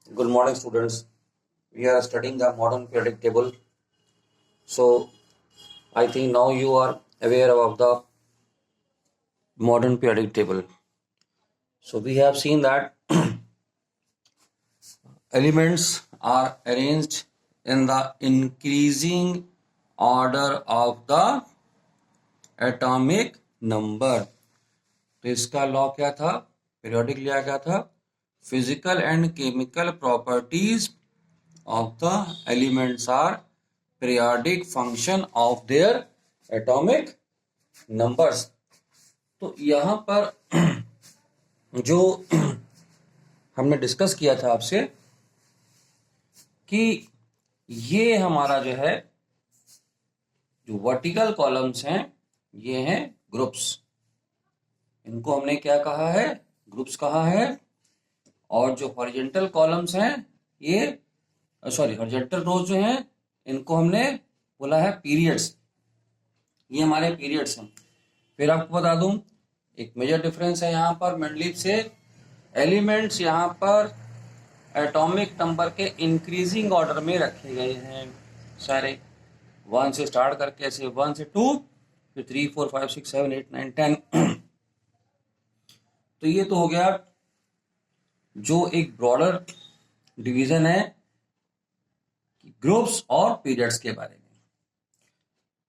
Good morning, students. We are studying the modern periodic table. So, I think now you are aware of the modern periodic table. So, we have seen that elements are arranged in the increasing order of the atomic number. तो इसका law क्या था? Periodic लिया गया था physical and chemical properties of the elements are periodic function of their atomic numbers. तो यहाँ पर जो हमने डिस्कस किया था आपसे कि ये हमारा जो है जो वर्टिकल कॉलम्स हैं ये हैं ग्रुप्स, इनको हमने क्या कहा है? ग्रुप्स कहा है। और जो हॉरिजॉन्टल कॉलम्स हैं ये हॉरिजॉन्टल रोज जो हैं इनको हमने बोला है पीरियड्स। ये हमारे पीरियड्स हैं। फिर आपको बता दूं एक मेजर डिफरेंस है यहाँ पर मेंडलीव से। एलिमेंट्स यहाँ पर एटॉमिक नंबर के इंक्रीजिंग ऑर्डर में रखे गए हैं सारे, 1 से स्टार्ट करके ऐसे 1 से 2 फिर 3 4 5 6 7 8 9 10। तो ये तो हो गया जो एक ब्रॉडर डिवीजन है ग्रुप्स और पीरियड्स के बारे में।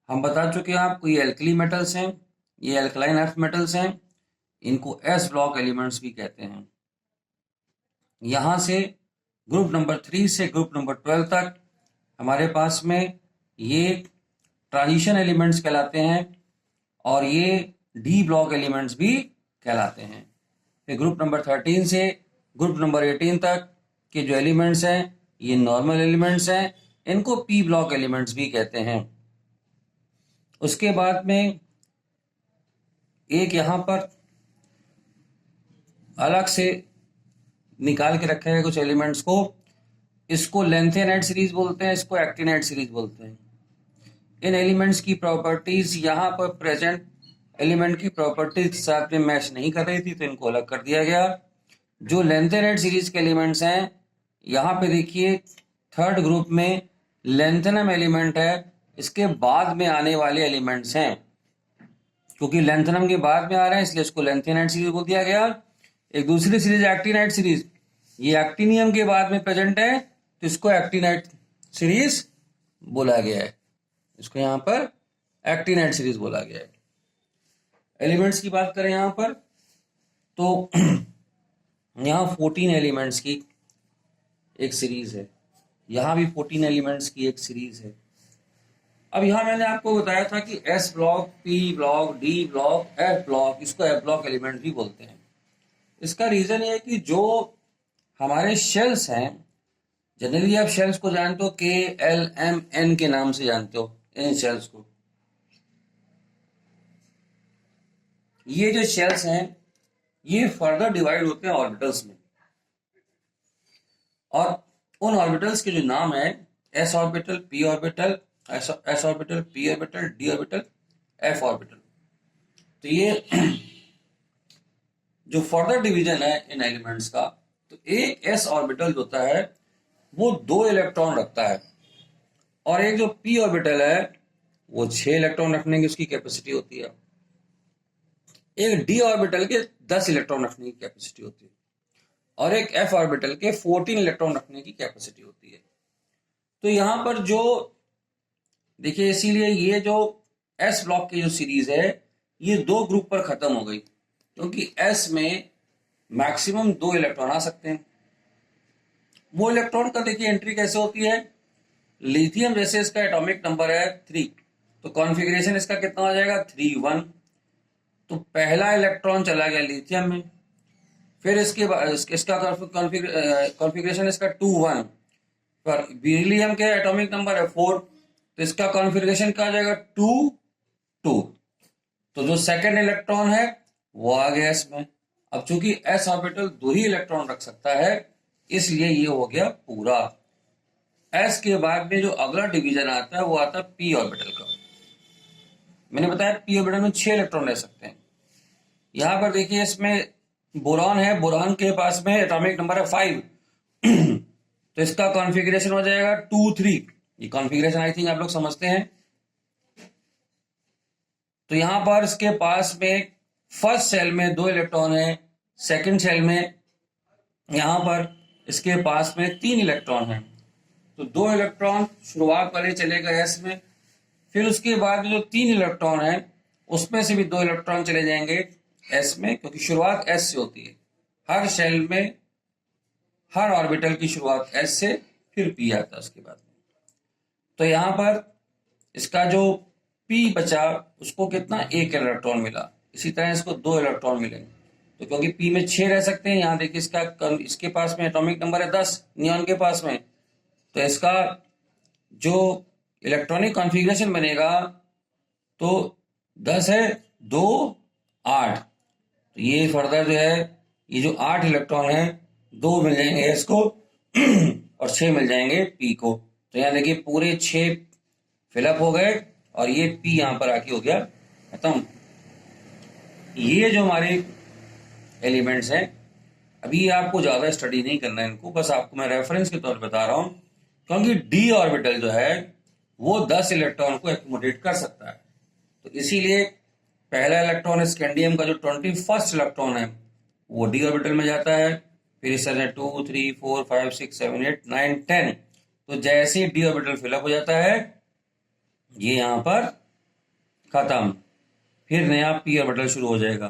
हम बता चुके हैं आपको ये एल्कली मेटल्स हैं, ये एल्कलाइन अर्थ मेटल्स हैं, इनको एस ब्लॉक एलिमेंट्स भी कहते हैं। यहां से ग्रुप नंबर 3 से ग्रुप नंबर 12 तक हमारे पास में ये ट्रांजिशन एलिमेंट्स कहलाते हैं और ये डी ब्लॉक एलिमेंट्स भी कहलाते हैं। फिर ग्रुप नंबर 13 से ग्रुप नंबर 18 तक के जो एलिमेंट्स हैं ये नॉर्मल एलिमेंट्स हैं, इनको पी ब्लॉक एलिमेंट्स भी कहते हैं। उसके बाद में एक यहां पर अलग से निकाल के रखे हैं कुछ एलिमेंट्स को, इसको लेंथेनाइट सीरीज बोलते हैं, इसको एक्टिनाइट सीरीज बोलते हैं। इन एलिमेंट्स की प्रॉपर्टीज यहाँ पर प्रेजेंट एलिमेंट की प्रॉपर्टीज के साथ में मैच नहीं कर रही थी तो इनको अलग कर दिया गया। जो लेंथेनाइट सीरीज के एलिमेंट्स हैं यहाँ पे देखिए थर्ड ग्रुप में लेंथेनम एलिमेंट है, इसके बाद में आने वाले एलिमेंट्स हैं। क्योंकि लेंथेनम के बाद में आ रहे हैं इसलिए इसको लेंथेनाइट सीरीज बोल दिया गया। एक दूसरी सीरीज एक्टिनाइट सीरीज, ये एक्टिनियम के बाद में प्रेजेंट है तो इसको एक्टिनाइट सीरीज बोला गया है, इसको यहाँ पर एक्टिनाइट सीरीज बोला गया है। एलिमेंट्स की बात करें यहाँ पर तो यहाँ 14 एलिमेंट्स की एक सीरीज है, यहाँ भी 14 एलिमेंट्स की एक सीरीज है। अब यहाँ मैंने आपको बताया था कि S block, P block, D block, F block, इसको एफ ब्लॉक एलिमेंट भी बोलते हैं। इसका रीजन ये है कि जो हमारे शेल्स हैं, जनरली आप शेल्स को जानते हो KLMN के नाम से जानते हो इन शेल्स को। ये जो शेल्स हैं ये फर्दर डिवाइड होते हैं ऑर्बिटल्स में, और उन ऑर्बिटल्स के जो नाम है S orbital, P orbital, S orbital, P orbital, D orbital, F orbital. तो ये जो फर्दर डिवीजन है इन एलिमेंट्स का, तो एक एस ऑर्बिटल होता है वो 2 इलेक्ट्रॉन रखता है और एक जो पी ऑर्बिटल है वो 6 इलेक्ट्रॉन रखने की उसकी कैपेसिटी होती है। एक डी ऑर्बिटल के 10 इलेक्ट्रॉन रखने की कैपेसिटी होती है और एक एफ ऑर्बिटल के 14 इलेक्ट्रॉन रखने की कैपेसिटी होती है। तो यहां पर जो देखिए, इसीलिए ये जो एस ब्लॉक की जो सीरीज है ये 2 ग्रुप पर खत्म हो गई, क्योंकि एस में मैक्सिमम 2 इलेक्ट्रॉन आ सकते हैं। वो इलेक्ट्रॉन का देखिए एंट्री कैसे होती है, लिथियम जैसे इसका एटॉमिक नंबर है 3 तो कॉन्फ़िगरेशन इसका कितना हो जाएगा 3 1। तो पहला इलेक्ट्रॉन चला गया लिथियम में, फिर इसके बाद इसका कॉन्फ़िगरेशन इसका 2 1 पर बेरिलियम के एटॉमिक नंबर है 4 तो इसका कॉन्फ़िगरेशन क्या आ जाएगा 2 2। तो जो सेकंड इलेक्ट्रॉन है वो आ गया इसमें। अब चूंकि एस ऑर्बिटल 2 ही इलेक्ट्रॉन रख सकता है इसलिए ये हो गया पूरा। एस के बाद में जो अगला डिवीजन आता है वो आता है पी ऑर्बिटल का। मैंने बताया पी ऑर्बिटल में 6 इलेक्ट्रॉन रह सकते हैं। यहां पर देखिए इसमें बोरॉन है, बोरॉन के पास में एटॉमिक नंबर है 5 तो इसका कॉन्फ़िगरेशन हो जाएगा 2 3। ये कॉन्फ़िगरेशन आई थिंक आप लोग समझते हैं। तो यहां पर इसके पास में फर्स्ट सेल में 2 इलेक्ट्रॉन है, सेकंड सेल में यहां पर इसके पास में 3 इलेक्ट्रॉन है। तो 2 इलेक्ट्रॉन शुरुआत वाले चले गए एस में, फिर उसके बाद जो 3 इलेक्ट्रॉन है उसमें से भी 2 इलेक्ट्रॉन चले जाएंगे एस में, क्योंकि शुरुआत एस से होती है। हर सेल में हर ऑर्बिटल की शुरुआत एस से, फिर पी आता है उसके बाद। तो यहां पर इसका जो पी बचा उसको कितना, 1 इलेक्ट्रॉन मिला। इसी तरह इसको 2 इलेक्ट्रॉन मिलेंगे। तो क्योंकि पी में 6 रह सकते हैं, यहां देखिए इसके पास में एटॉमिक नंबर है 10 नियॉन के पास में, तो इसका जो इलेक्ट्रॉनिक कॉन्फ़िगरेशन बनेगा तो 10 है 2 8। तो ये फर्दर जो है ये जो 8 इलेक्ट्रॉन है 2 मिल जाएंगे इसको और 6 मिल जाएंगे पी को। तो यहाँ देखिए पूरे 6 फिलअप हो गए और ये पी यहां पर आके हो गया खत्म। ये जो हमारे एलिमेंट्स हैं, अभी आपको ज्यादा स्टडी नहीं करना है इनको, बस आपको मैं रेफरेंस के तौर पर बता रहा हूं, क्योंकि डी ऑर्बिटल जो है वो 10 इलेक्ट्रॉन को एक्कोमोडेट कर सकता है। तो इसीलिए पहला इलेक्ट्रॉन स्कैंडियम का जो 21st इलेक्ट्रॉन है वो डी ऑर्बिटल में जाता है। फिर इस तरह 2 3 4 5 6 7 8 9 10। तो जैसे डी ऑर्बिटल फिलअप हो जाता है ये यहां पर खत्म, फिर नया पी ऑर्बिटल शुरू हो जाएगा।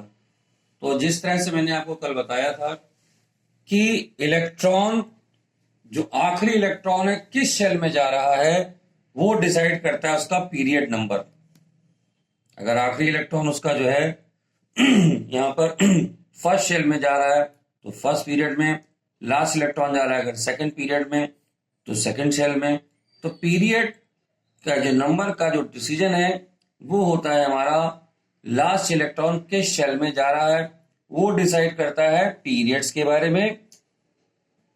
तो जिस तरह से मैंने आपको कल बताया था कि इलेक्ट्रॉन जो आखिरी इलेक्ट्रॉन है किस शेल में जा रहा है वो डिसाइड करता है उसका पीरियड नंबर। अगर आखिरी इलेक्ट्रॉन उसका जो है यहां पर फर्स्ट शेल में जा रहा है तो फर्स्ट पीरियड में, लास्ट इलेक्ट्रॉन जा रहा है अगर सेकंड पीरियड में तो सेकंड शेल में। तो पीरियड का जो नंबर का जो डिसीजन है वो होता है हमारा लास्ट इलेक्ट्रॉन किस शेल में जा रहा है, वो डिसाइड करता है पीरियड्स के बारे में।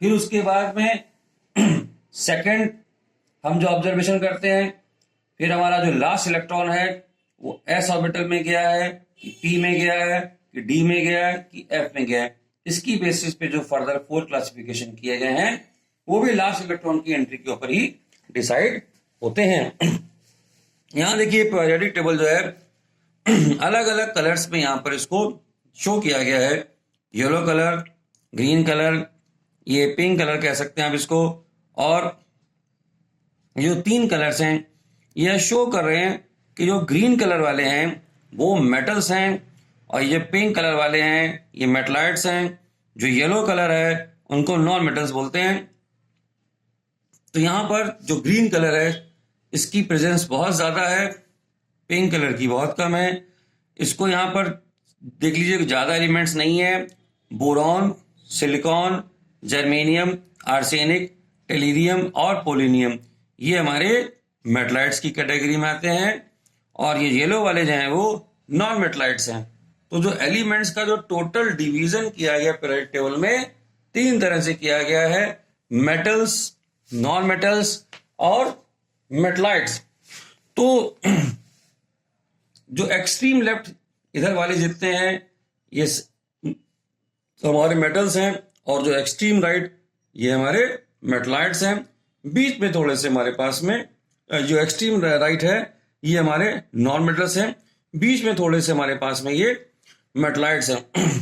फिर उसके बाद में सेकंड हम जो ऑब्जर्वेशन करते हैं, फिर हमारा जो लास्ट इलेक्ट्रॉन है वो एस ऑर्बिटल में गया है कि पी में गया है कि डी में गया है कि एफ में गया है, इसकी बेसिस पे जो फर्दर 4 क्लासिफिकेशन किए गए हैं वो भी लास्ट इलेक्ट्रॉन की एंट्री के ऊपर ही डिसाइड होते हैं। यहां देखिए पीरियोडिक टेबल जो है अलग अलग कलर्स में यहां पर इसको शो किया गया है। येलो कलर, ग्रीन कलर, ये पिंक कलर कह सकते हैं आप इसको, और जो 3 कलर्स हैं यह शो कर रहे हैं कि जो ग्रीन कलर वाले हैं वो मेटल्स हैं और ये पिंक कलर वाले हैं ये मेटलाइट्स हैं। जो येलो कलर है उनको नॉन मेटल्स बोलते हैं। तो यहां पर जो ग्रीन कलर है इसकी प्रेजेंस बहुत ज्यादा है, पिंक कलर की बहुत कम है। इसको यहां पर देख लीजिए कि ज्यादा एलिमेंट्स नहीं है। बोरॉन, सिलिकॉन, जर्मेनियम, आर्सेनिक, टेलीरियम और पोलिनियम ये हमारे मेटलाइट्स की कैटेगरी में आते हैं और ये येलो वाले जो हैं वो नॉन मेटलाइट्स हैं। तो जो एलिमेंट्स का जो टोटल डिवीजन किया गया पीरियोडिक टेबल में 3 तरह से किया गया है, मेटल्स, नॉन मेटल्स और मेटलाइट्स। तो जो एक्सट्रीम लेफ्ट इधर वाले जितने हैं ये हमारे मेटल्स हैं और जो एक्सट्रीम राइट ये हमारे मेटलाइट्स हैं। बीच में थोड़े से हमारे पास में जो एक्सट्रीम राइट है ये हमारे नॉन मेटल्स हैं, बीच में थोड़े से हमारे पास में ये मेटलाइट्स हैं।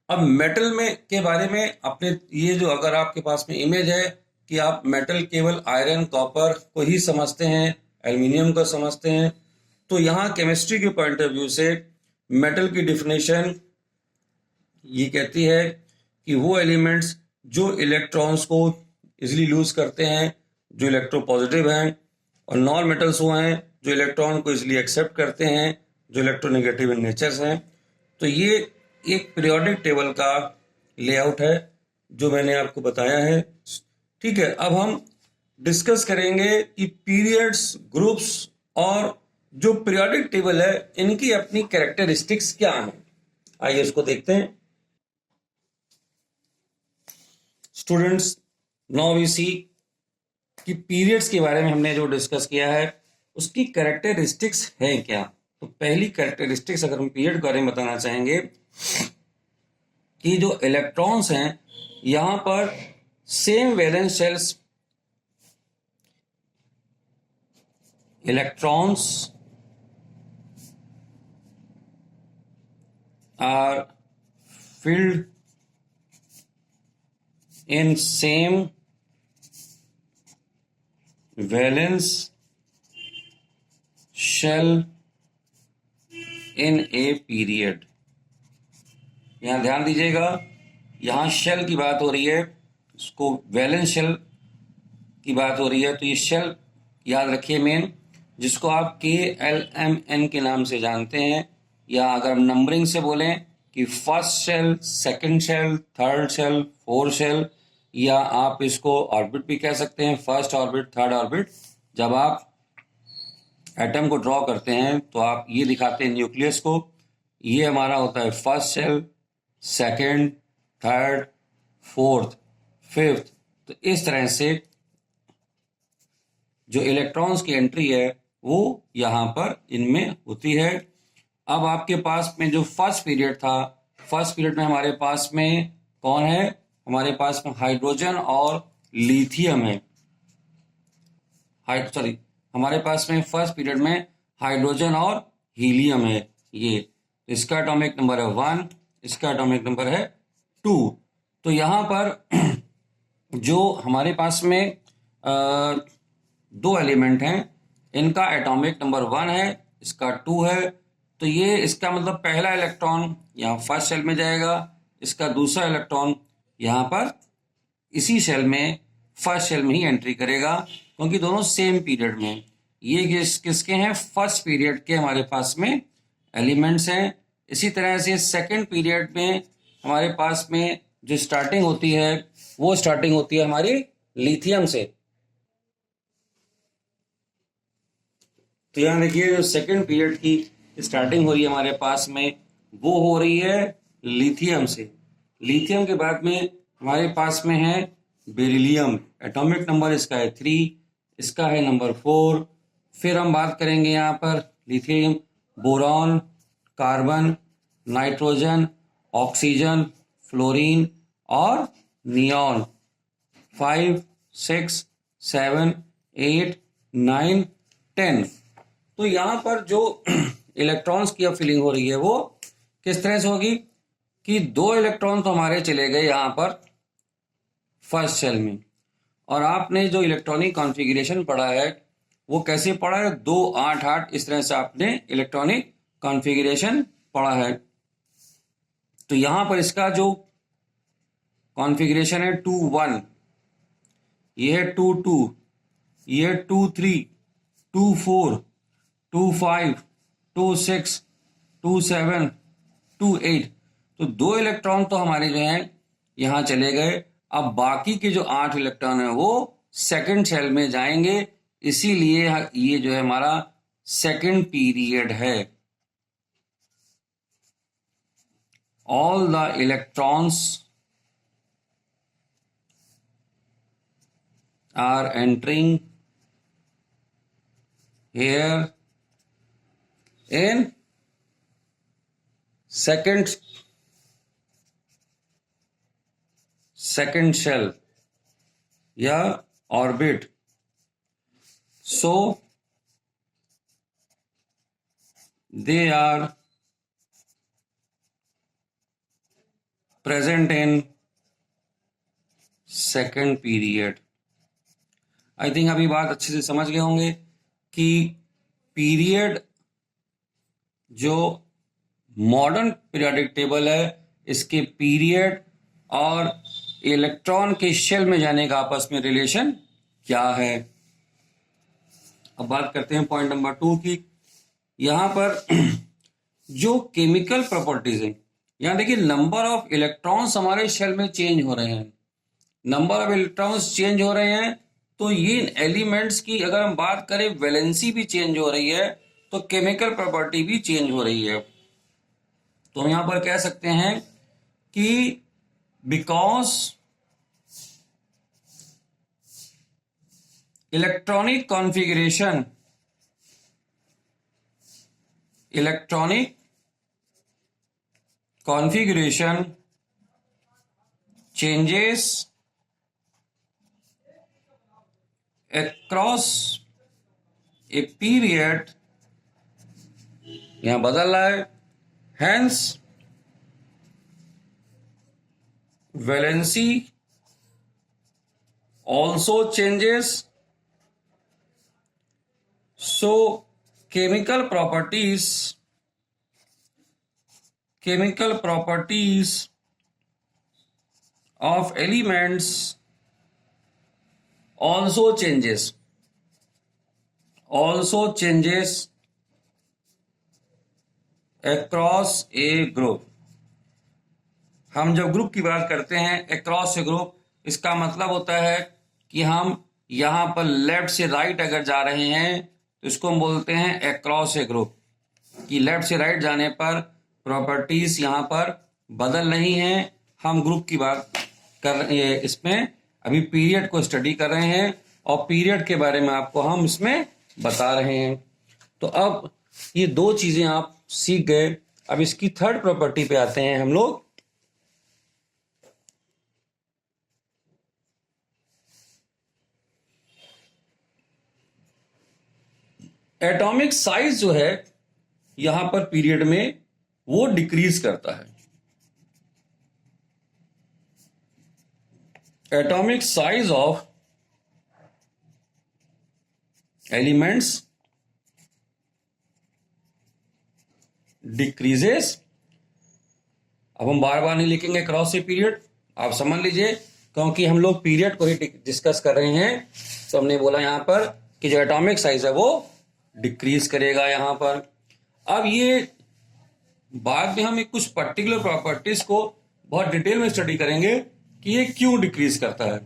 अब मेटल में के बारे में अपने ये जो अगर आपके पास में इमेज है कि आप मेटल केवल आयरन, कॉपर को ही समझते हैं, एल्युमिनियम को समझते हैं, तो यहाँ केमिस्ट्री के पॉइंट ऑफ व्यू से मेटल की डिफिनेशन ये कहती है कि वो एलिमेंट्स जो इलेक्ट्रॉन्स को इजीली लूज करते हैं, जो इलेक्ट्रोपॉजिटिव हैं, और नॉन मेटल्स वो हैं जो इलेक्ट्रॉन को इजीली एक्सेप्ट करते हैं, जो इलेक्ट्रोनेगेटिव इन नेचर्स हैं। तो ये एक पीरियोडिक टेबल का लेआउट है जो मैंने आपको बताया है। ठीक है, अब हम डिस्कस करेंगे कि पीरियड्स, ग्रुप्स और जो पीरियोडिक टेबल है इनकी अपनी कैरेक्टरिस्टिक्स क्या हैं। आइए इसको देखते हैं। स्टूडेंट्स, नाउ वी सी कि पीरियड्स के बारे में हमने जो डिस्कस किया है उसकी कैरेक्टरिस्टिक्स है क्या। तो पहली कैरेक्टरिस्टिक्स अगर हम पीरियड के बारे में बताना चाहेंगे कि जो इलेक्ट्रॉन्स हैं यहाँ पर same valence shells electrons are filled in same valence shell in a period। यहां ध्यान दीजिएगा, यहां शेल की बात हो रही है, इसको वैलेंस शेल की बात हो रही है, तो ये शेल याद रखिए मेन, जिसको आप KLMN के नाम से जानते हैं, या अगर हम नंबरिंग से बोलें कि first shell, second shell, third shell, fourth shell, या आप इसको ऑर्बिट भी कह सकते हैं, फर्स्ट ऑर्बिट, थर्ड ऑर्बिट। जब आप एटम को ड्रॉ करते हैं तो आप ये दिखाते हैं न्यूक्लियस को, ये हमारा होता है first shell, second, third, fourth, fifth. तो इस तरह से जो इलेक्ट्रॉन्स की एंट्री है वो यहां पर इनमें होती है। अब आपके पास में जो फर्स्ट पीरियड था, फर्स्ट पीरियड में हमारे पास में कौन है, हमारे पास में हाइड्रोजन और लिथियम है। हमारे पास में फर्स्ट पीरियड में हाइड्रोजन और हीलियम है। ये इसका एटॉमिक नंबर है 1, इसका एटॉमिक नंबर है 2। तो यहां पर जो हमारे पास में दो एलिमेंट हैं, इनका एटॉमिक नंबर 1 है, इसका 2 है। तो ये इसका मतलब पहला इलेक्ट्रॉन यहाँ फर्स्ट शेल में जाएगा, इसका दूसरा इलेक्ट्रॉन यहाँ पर इसी शेल में, फर्स्ट शेल में ही एंट्री करेगा, क्योंकि दोनों सेम पीरियड में। ये किसके हैं, फर्स्ट पीरियड के हमारे पास में एलिमेंट्स हैं। इसी तरह से सेकंड पीरियड में हमारे पास में जो स्टार्टिंग होती है वो स्टार्टिंग होती है हमारी लिथियम से। तो यहां देखिए जो सेकंड पीरियड की स्टार्टिंग हो रही है हमारे पास में, वो हो रही है लिथियम से। लिथियम के बाद में हमारे पास में है बेरिलियम, एटॉमिक नंबर इसका है 3, इसका है नंबर 4। फिर हम बात करेंगे यहाँ पर lithium, boron, carbon, nitrogen, oxygen, fluorine और नियॉन। 5, 6, 7, 8, 9, 10। तो यहाँ पर जो इलेक्ट्रॉन्स की अब फिलिंग हो रही है वो किस तरह से होगी कि 2 इलेक्ट्रॉन तो हमारे चले गए यहाँ पर फर्स्ट शेल में, और आपने जो इलेक्ट्रॉनिक कॉन्फ़िगरेशन पढ़ा है वो कैसे पढ़ा है, 2, 8, 8, इस तरह से आपने इलेक्ट्रॉनिक कॉन्फ़िगरेशन पढ़ा है। तो यहां पर इसका जो कॉन्फ़िगरेशन है 2, 1, ये है 2, 2, ये है 2, 3, 2, 4, 2, 5, 2, 6, 2, 7, 2, 8। तो 2 इलेक्ट्रॉन तो हमारे जो हैं यहां चले गए। अब बाकी के जो 8 इलेक्ट्रॉन है वो सेकंड शेल में जाएंगे, इसीलिए ये जो है हमारा सेकंड पीरियड है। All the electrons are entering here in second shell या orbit, so they are present in second period। I think अभी बात अच्छे से समझ गए होंगे कि पीरियड जो मॉडर्न पीरियोडिक टेबल है, इसके पीरियड और इलेक्ट्रॉन के शेल में जाने का आपस में रिलेशन क्या है। अब बात करते हैं पॉइंट नंबर 2 की। यहां पर जो केमिकल प्रॉपर्टीज है, यहां देखिए नंबर ऑफ इलेक्ट्रॉन्स हमारे शेल में चेंज हो रहे हैं, नंबर ऑफ इलेक्ट्रॉन्स चेंज हो रहे हैं। तो ये एलिमेंट्स की अगर हम बात करें, वैलेंसी भी चेंज हो रही है, तो केमिकल प्रॉपर्टी भी चेंज हो रही है। तो हम यहां पर कह सकते हैं कि because electronic configuration changes across a period, यहां बदल रहा है, hence valency also changes. So chemical properties of elements also changes across a group. हम जब ग्रुप की बात करते हैं अक्रॉस ए ग्रुप, इसका मतलब होता है कि हम यहां पर लेफ्ट से राइट अगर जा रहे हैं तो इसको हम बोलते हैं अक्रॉस ए ग्रुप, कि लेफ्ट से राइट जाने पर प्रॉपर्टीज यहां पर बदल रही हैं. हम ग्रुप की बात कर रहे हैं, इसमें अभी पीरियड को स्टडी कर रहे हैं और पीरियड के बारे में आपको हम इसमें बता रहे हैं. तो अब ये दो चीजें आप सीख गए. अब इसकी थर्ड प्रॉपर्टी पे आते हैं हम लोग. एटॉमिक साइज जो है यहां पर पीरियड में वो डिक्रीज करता है. Atomic size of elements decreases. अब हम बार बार नहीं लिखेंगे क्रॉस ए पीरियड, आप समझ लीजिए, क्योंकि हम लोग पीरियड को ही डिस्कस कर रहे हैं. तो हमने बोला यहां पर कि जो एटॉमिक साइज है वो डिक्रीज करेगा यहां पर. अब ये बाद में हम एक कुछ पर्टिकुलर प्रॉपर्टीज को बहुत डिटेल में स्टडी करेंगे कि ये क्यों डिक्रीज करता है.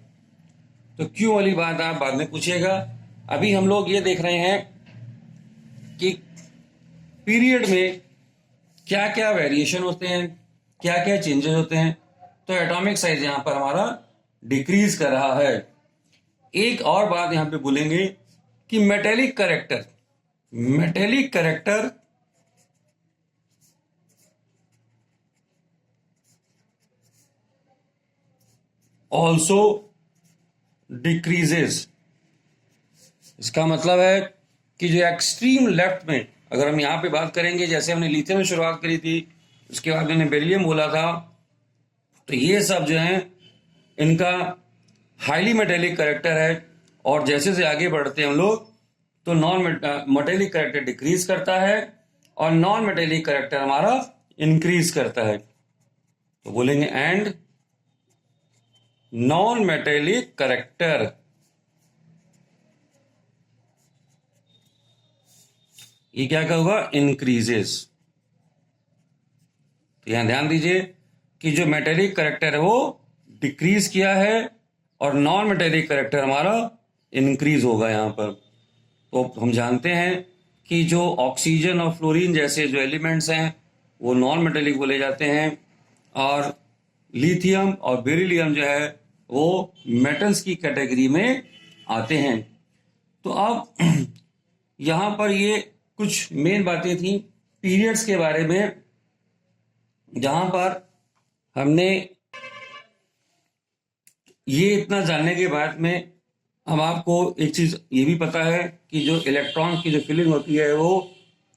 तो क्यों वाली बात आप बाद में पूछिएगा. अभी हम लोग ये देख रहे हैं कि पीरियड में क्या क्या वेरिएशन होते हैं, क्या क्या चेंजेस होते हैं. तो एटॉमिक साइज यहां पर हमारा डिक्रीज कर रहा है. एक और बात यहां पे बोलेंगे कि मेटेलिक करेक्टर ऑल्सो डिक्रीजेस. इसका मतलब है कि जो एक्सट्रीम लेफ्ट में, अगर हम यहां पे बात करेंगे, जैसे हमने लिथियम में शुरुआत करी थी, उसके बाद मैंने बेरिलियम बोला था, तो ये सब जो है इनका हाईली मेटेलिक करेक्टर है. और जैसे से आगे बढ़ते हैं हम लोग तो नॉन मेटेलिक करेक्टर डिक्रीज करता है और नॉन मेटेलिक करेक्टर हमारा इंक्रीज करता है. तो बोलेंगे एंड नॉन मेटेलिक करेक्टर ये क्या होगा, इंक्रीजेस. तो यहां ध्यान दीजिए कि जो मेटेलिक करेक्टर है वो डिक्रीज किया है और नॉन मेटेलिक करेक्टर हमारा इंक्रीज होगा यहां पर. तो हम जानते हैं कि जो ऑक्सीजन और फ्लोरीन जैसे जो एलिमेंट्स हैं वो नॉन मेटेलिक बोले जाते हैं और लिथियम और बेरिलियम जो है वो मेटल्स की कैटेगरी में आते हैं. तो अब यहां पर ये कुछ मेन बातें थी पीरियड्स के बारे में, जहां पर हमने ये इतना जानने के बाद में हम आपको एक चीज ये भी पता है कि जो इलेक्ट्रॉन की जो फिलिंग होती है वो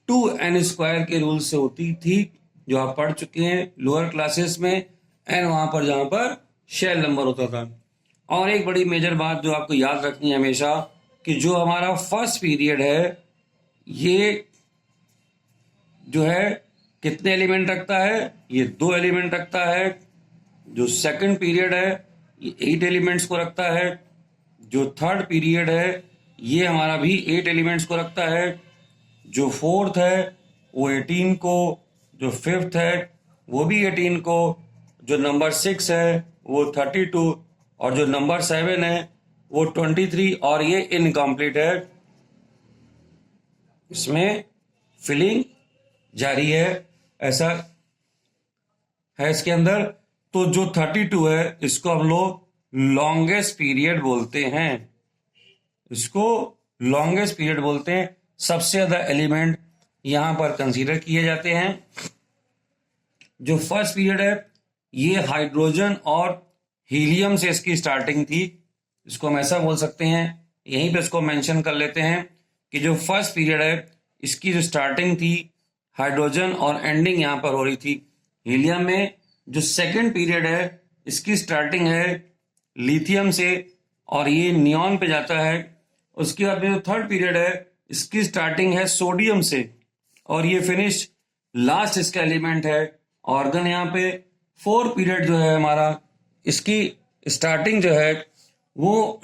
2n² के रूल से होती थी, जो आप पढ़ चुके हैं लोअर क्लासेस में. n वहां पर जहां पर शेल नंबर होता था. और एक बड़ी मेजर बात जो आपको याद रखनी है हमेशा, कि जो हमारा फर्स्ट पीरियड है ये जो है कितने एलिमेंट रखता है, ये 2 एलिमेंट रखता है. जो सेकंड पीरियड है ये 8 एलिमेंट्स को रखता है. जो थर्ड पीरियड है ये हमारा भी 8 एलिमेंट्स को रखता है. जो फोर्थ है वो 18 को, जो फिफ्थ है वो भी 18 को, जो नंबर 6 है वो 32 और जो नंबर 7 है वो 23. और ये इनकम्प्लीट है, इसमें फिलिंग जारी है, ऐसा है इसके अंदर. तो जो 32 है इसको हम लोग लॉन्गेस्ट पीरियड बोलते हैं, इसको लॉन्गेस्ट पीरियड बोलते हैं. सबसे ज्यादा एलिमेंट यहां पर कंसीडर किए जाते हैं. जो फर्स्ट पीरियड है ये हाइड्रोजन और हीलियम से इसकी स्टार्टिंग थी, इसको हम ऐसा बोल सकते हैं यहीं पे इसको मेंशन कर लेते हैं कि जो फर्स्ट पीरियड है इसकी जो स्टार्टिंग थी हाइड्रोजन और एंडिंग यहाँ पर हो रही थी हीलियम में। जो सेकंड पीरियड है इसकी स्टार्टिंग है लिथियम से और ये नियॉन पे जाता है। उसके बाद में जो थर्ड पीरियड है इसकी स्टार्टिंग है सोडियम से और ये फिनिश लास्ट इसका एलिमेंट है ऑर्गन। यहाँ पे फोर्थ पीरियड जो है हमारा इसकी स्टार्टिंग जो है वो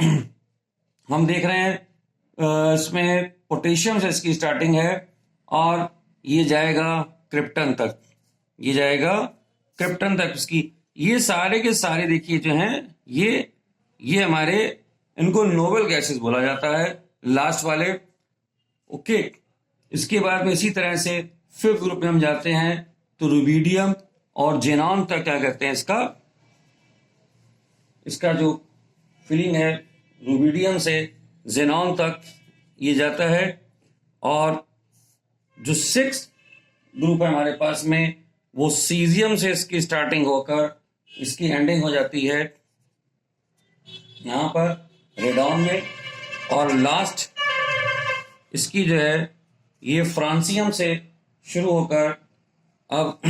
हम देख रहे हैं इसमें पोटेशियम से इसकी स्टार्टिंग है और ये जाएगा क्रिप्टन तक, ये जाएगा क्रिप्टन तक इसकी। ये सारे के सारे देखिए जो हैं ये हमारे इनको नोबल गैसेस बोला जाता है लास्ट वाले। ओके, इसके बाद में इसी तरह से फिफ्थ ग्रुप में हम जाते हैं तो रुबिडियम और जेनॉन तक क्या कहते हैं इसका जो फिलिंग है रुबिडियम से जेनॉन तक ये जाता है। और जो सिक्स ग्रुप है हमारे पास में वो सीजियम से इसकी स्टार्टिंग होकर इसकी एंडिंग हो जाती है यहाँ पर रेडॉन में। और लास्ट इसकी जो है ये फ्रांसियम से शुरू होकर अब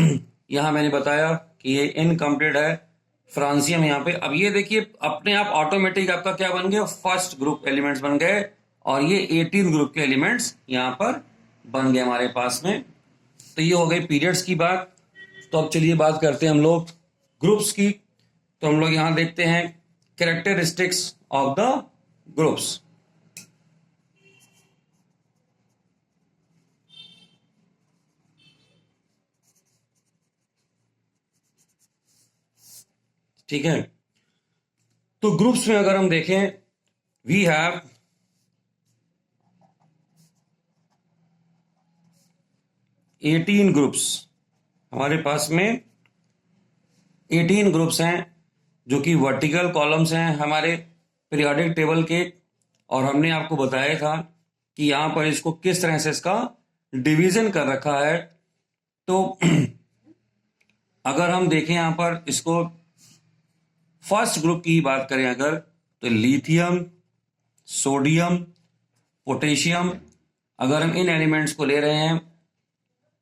यहाँ मैंने बताया कि ये इनकम्प्लीट है फ्रांसियम यहाँ पे। अब ये देखिए अपने आप ऑटोमेटिक आपका क्या बन गया, फर्स्ट ग्रुप एलिमेंट्स बन गए और ये 18 ग्रुप के एलिमेंट्स यहाँ पर बन गए हमारे पास में। तो ये हो गई पीरियड्स की बात। तो अब चलिए बात करते हैं हम लोग ग्रुप्स की। तो हम लोग यहाँ देखते हैं कैरेक्टरिस्टिक्स ऑफ द ग्रुप्स। ठीक है, तो ग्रुप्स में अगर हम देखें वी हैव 18 ग्रुप्स। हमारे पास में 18 ग्रुप्स हैं जो कि वर्टिकल कॉलम्स हैं हमारे पीरियोडिक टेबल के। और हमने आपको बताया था कि यहाँ पर इसको किस तरह से इसका डिवीजन कर रखा है। तो अगर हम देखें यहाँ पर इसको फर्स्ट ग्रुप की बात करें अगर तो लिथियम, सोडियम, पोटेशियम, अगर हम इन एलिमेंट्स को ले रहे हैं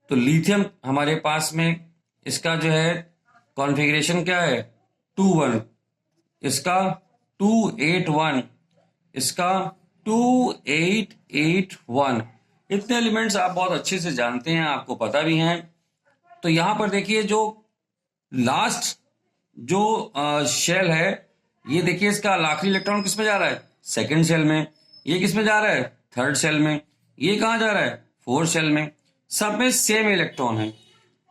तो लिथियम हमारे पास में इसका जो है कॉन्फ़िगरेशन क्या है 2-1, इसका 2-8-1, इसका 2-8-8-1। इतने एलिमेंट्स आप बहुत अच्छे से जानते हैं, आपको पता भी हैं। तो यहां पर देखिए जो लास्ट जो शेल है ये देखिए इसका आखिरी इलेक्ट्रॉन किस में जा रहा है, सेकंड शेल में। ये किस में जा रहा है, थर्ड शेल में। ये कहाँ जा रहा है, फोर्थ शेल में। सब में सेम इलेक्ट्रॉन है।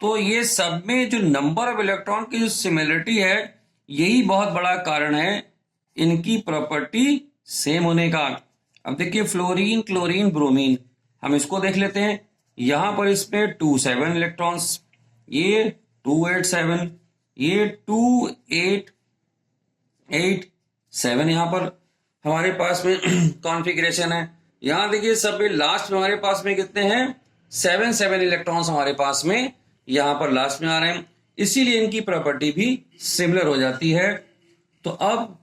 तो ये सब में जो नंबर ऑफ इलेक्ट्रॉन की जो सिमिलरिटी है यही बहुत बड़ा कारण है इनकी प्रॉपर्टी सेम होने का। अब देखिए फ्लोरीन, क्लोरीन, ब्रोमीन, हम इसको देख लेते हैं। यहां पर इसमें 2-7 इलेक्ट्रॉन्स, ये 2-8-7, ये 2-8-8-7 यहां पर हमारे पास में कॉन्फ़िगरेशन है। यहां देखिए सब में लास्ट में हमारे पास में कितने हैं, 7 इलेक्ट्रॉन्स हमारे पास में यहां पर लास्ट में आ रहे हैं। इसीलिए इनकी प्रॉपर्टी भी सिमिलर हो जाती है। तो अब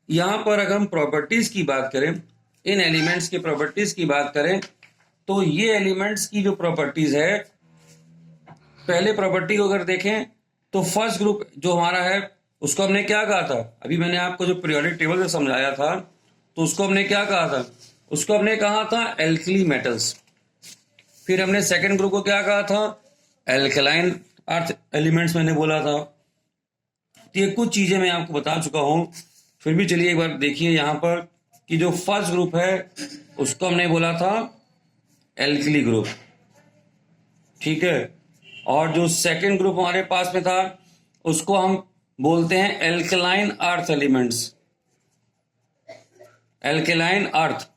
यहां पर अगर हम प्रॉपर्टीज की बात करें, इन एलिमेंट्स की प्रॉपर्टीज की बात करें तो ये एलिमेंट्स की जो प्रॉपर्टीज है, पहले प्रॉपर्टी को अगर देखें तो फर्स्ट ग्रुप जो हमारा है उसको हमने क्या कहा था, अभी मैंने आपको जो पीरियोडिक टेबल से समझाया था तो उसको हमने क्या कहा था, उसको हमने कहा था एल्कली मेटल्स। फिर हमने सेकंड ग्रुप को क्या कहा था, एल्कलाइन अर्थ एलिमेंट्स मैंने बोला था। तो ये कुछ चीजें मैं आपको बता चुका हूं, फिर भी चलिए एक बार देखिए यहां पर कि जो फर्स्ट ग्रुप है उसको हमने बोला था एल्कली ग्रुप, ठीक है। और जो सेकंड ग्रुप हमारे पास में था उसको हम बोलते हैं alkaline earth elements, alkaline earth.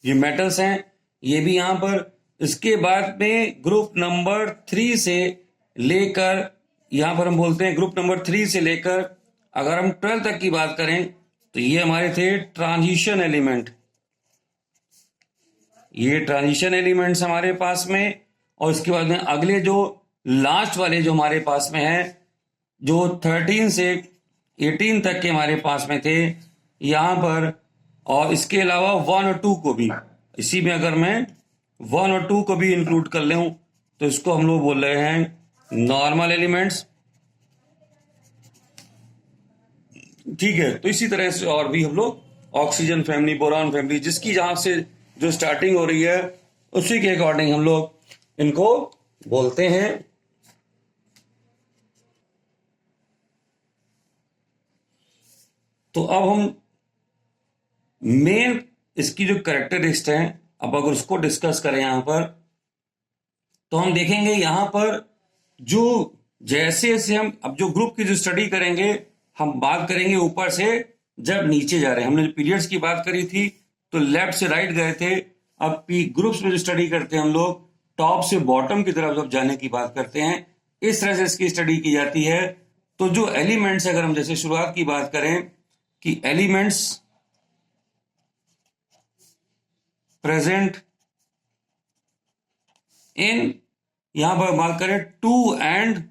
ये मेटल्स हैं, ये भी यहां पर। इसके बाद में ग्रुप नंबर 3 से लेकर, यहां पर हम बोलते हैं ग्रुप नंबर 3 से लेकर अगर हम 12 तक की बात करें तो ये हमारे थे ट्रांजिशन एलिमेंट, ये ट्रांजिशन एलिमेंट्स हमारे पास में। और इसके बाद में अगले जो लास्ट वाले जो हमारे पास में है, जो 13 से 18 तक के हमारे पास में थे यहां पर, और इसके अलावा 1 और 2 को भी, इसी में अगर मैं 1 और 2 को भी इंक्लूड कर लूं तो इसको हम लोग बोल रहे हैं नॉर्मल एलिमेंट्स। ठीक है, तो इसी तरह से और भी हम लोग ऑक्सीजन फैमिली, बोरॉन फैमिली, जिसकी जहां से जो स्टार्टिंग हो रही है उसी के अकॉर्डिंग हम लोग इनको बोलते हैं। तो अब हम मेन इसकी जो कैरेक्टरिस्टिक्स हैं, अब अगर उसको डिस्कस करें यहां पर, तो हम देखेंगे यहां पर जो जैसे जैसे हम अब जो ग्रुप की जो स्टडी करेंगे, हम बात करेंगे ऊपर से जब नीचे जा रहे हैं। हमने पीरियड्स की बात करी थी तो लेफ्ट से राइट गए थे। अब ग्रुप्स में जो स्टडी करते हैं हम लोग टॉप से बॉटम की तरफ जब जाने की बात करते हैं, इस तरह से इसकी स्टडी की जाती है। तो जो एलिमेंट्स, अगर हम जैसे शुरुआत की बात करें कि एलिमेंट्स प्रेजेंट इन, यहां पर बात करें 2 and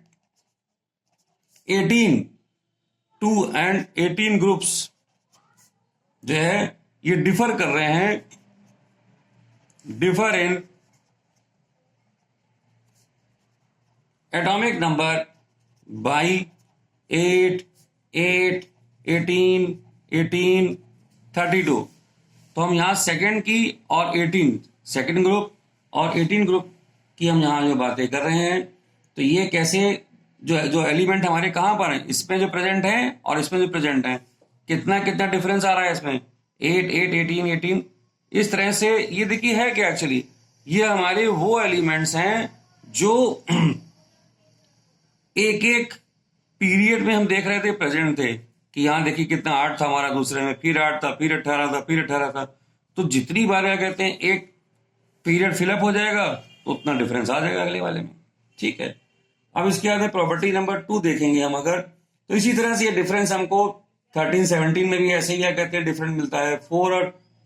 18 ग्रुप्स जो है ये डिफर कर रहे हैं, differ in atomic number by 8, 8, 18, 18, 32। तो हम यहां सेकेंड की और 18 सेकेंड ग्रुप और 18 ग्रुप की हम यहां जो बातें कर रहे हैं, तो ये कैसे जो एलिमेंट हमारे कहां पर हैं, इसमें जो प्रेजेंट हैं और इसमें जो प्रेजेंट हैं, कितना कितना डिफरेंस आ रहा है इसमें, 8, 8, 18, 18। इस तरह से ये देखिए है क्या, एक्चुअली ये हमारे वो एलिमेंट्स हैं जो एक एक पीरियड में हम देख रहे थे प्रेजेंट थे, कि यहां देखिए कितना 8 था हमारा, दूसरे में फिर 8 था, फिर 18 था, फिर 18 था। तो जितनी बार क्या कहते हैं एक पीरियड फिलअप हो जाएगा तो उतना डिफरेंस आ जाएगा अगले वाले में। ठीक है, अब इसके बाद प्रॉपर्टी नंबर 2 देखेंगे हम अगर, तो इसी तरह से ये डिफरेंस हमको 13, 17 में भी ऐसे ही क्या कहते हैं डिफरेंस मिलता है। 4 और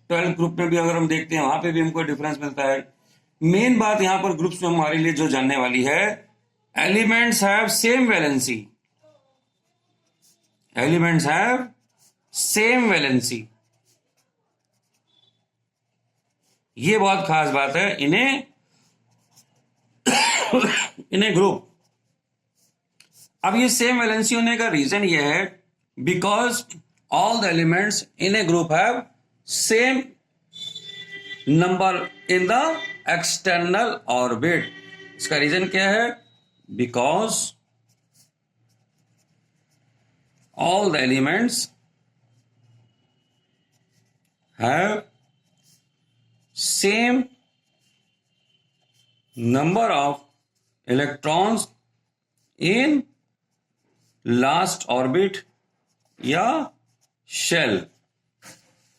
12 ग्रुप में भी अगर हम देखते हैं वहां पे भी हमको डिफरेंस मिलता है। मेन बात यहां पर ग्रुप्स में हमारे लिए जो जानने वाली है, elements have same valency, elements have same valency, ये बहुत खास बात है इन्हें इन्हें ग्रुप। अब ये सेम वैलेंसी होने का रीजन ये है because all the elements in a group have same number in the external orbit. इसका रीजन क्या है, because all the elements have same number of electrons in last orbit या शेल।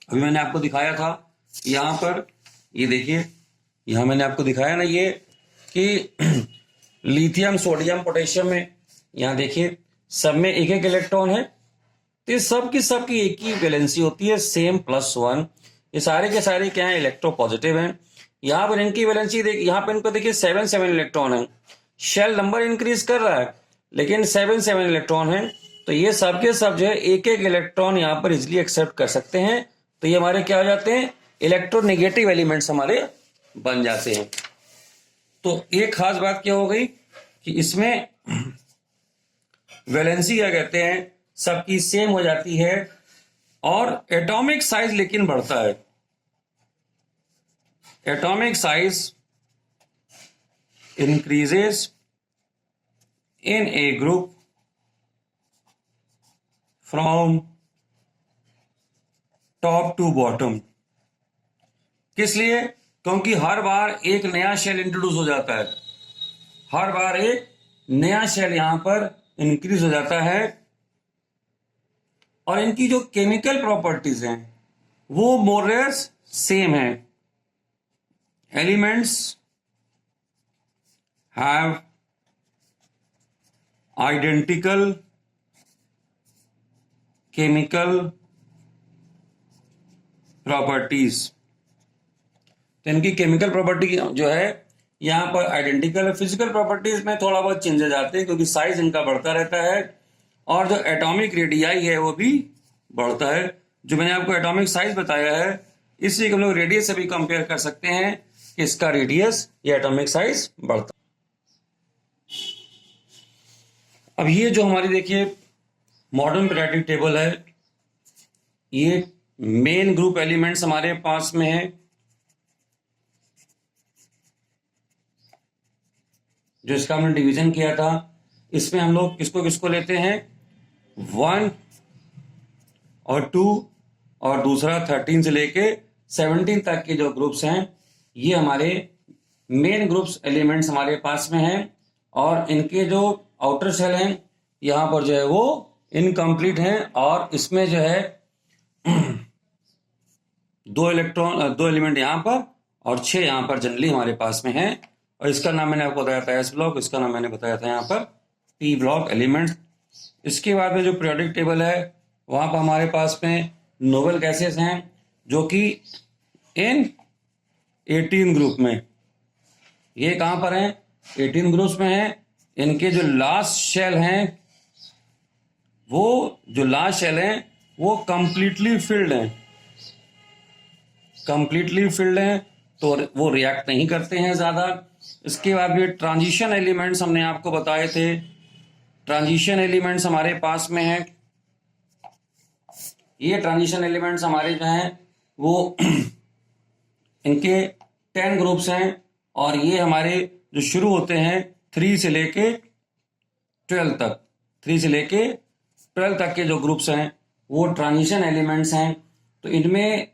अभी मैंने आपको दिखाया था यहां पर, ये देखिए यहां मैंने आपको दिखाया ना ये कि लिथियम, सोडियम, पोटेशियम में यहां देखिए सब में एक एक इलेक्ट्रॉन है, तो ये सब की एक ही वैलेंसी होती है, सेम +1। ये सारे के सारे क्या है, इलेक्ट्रोपॉजिटिव हैं। यहां पर इनकी वैलेंसी देखिए, यहां पर इनको देखिए 7 इलेक्ट्रॉन है। शेल नंबर इंक्रीज कर रहा है लेकिन 7 इलेक्ट्रॉन है, तो ये सब के सब जो है एक एक इलेक्ट्रॉन यहां पर इजिली एक्सेप्ट कर सकते हैं। तो ये हमारे क्या हो जाते हैं, इलेक्ट्रोनेगेटिव एलिमेंट्स हमारे बन जाते हैं। तो एक खास बात क्या हो गई कि इसमें वैलेंसी क्या कहते हैं सबकी सेम हो जाती है, और एटॉमिक साइज लेकिन बढ़ता है। Atomic size increases in a group from top to bottom. किस लिए, क्योंकि हर बार एक नया शेल इंट्रोड्यूस हो जाता है, हर बार एक नया शेल यहां पर इंक्रीज हो जाता है, और इनकी जो केमिकल प्रॉपर्टीज हैं वो मोरलेस सेम है। Elements have identical chemical properties. तो इनकी केमिकल प्रॉपर्टी जो है यहां पर आइडेंटिकल है। फिजिकल प्रॉपर्टीज में थोड़ा बहुत चेंजेस आते हैं क्योंकि साइज इनका बढ़ता रहता है, और जो एटॉमिक रेडियाई है वो भी बढ़ता है। जो मैंने आपको एटॉमिक साइज बताया है, इसी को हम लोग रेडियस से भी कंपेयर कर सकते हैं कि इसका रेडियस या एटॉमिक साइज बढ़ता है। अब ये जो हमारी देखिए मॉडर्न पीरियोडिक टेबल है, ये मेन ग्रुप एलिमेंट्स हमारे पास में है। जो इसका हमने डिवीजन किया था, इसमें हम लोग किसको किसको लेते हैं, 1 और 2 और दूसरा 13 से लेके 17 तक के जो ग्रुप्स हैं, ये हमारे मेन ग्रुप्स एलिमेंट्स हमारे पास में हैं। और इनके जो आउटर शेल हैं यहाँ पर जो है वो इनकम्प्लीट हैं, और इसमें जो है 2 एलिमेंट यहाँ पर और 6 यहाँ पर जनरली हमारे पास में हैं। और इसका नाम मैंने आपको बताया था एस ब्लॉक, इसका नाम मैंने बताया था यहाँ पर पी ब्लॉक एलिमेंट। इसके बाद में जो पीरियोडिक टेबल है, वहां पर हमारे पास में नोबल गैसेस हैं, जो कि इन 18 ग्रुप में, ये कहां पर हैं, 18 ग्रुप्स में हैं। इनके जो लास्ट शेल हैं, वो जो लास्ट शेल हैं वो कंप्लीटली फिल्ड हैं, कंप्लीटली फिल्ड हैं, तो वो रिएक्ट नहीं करते हैं ज्यादा। इसके बाद भी ट्रांजिशन एलिमेंट्स हमने आपको बताए थे, ट्रांजिशन एलिमेंट्स हमारे पास में हैं। ये ट्रांजिशन एलिमेंट्स हमारे जो हैं वो इनके 10 ग्रुप्स हैं, और ये हमारे जो शुरू होते हैं 3 से लेके 12 तक, 3 से लेके 12 तक के जो ग्रुप्स हैं वो ट्रांजिशन एलिमेंट्स हैं। तो इनमें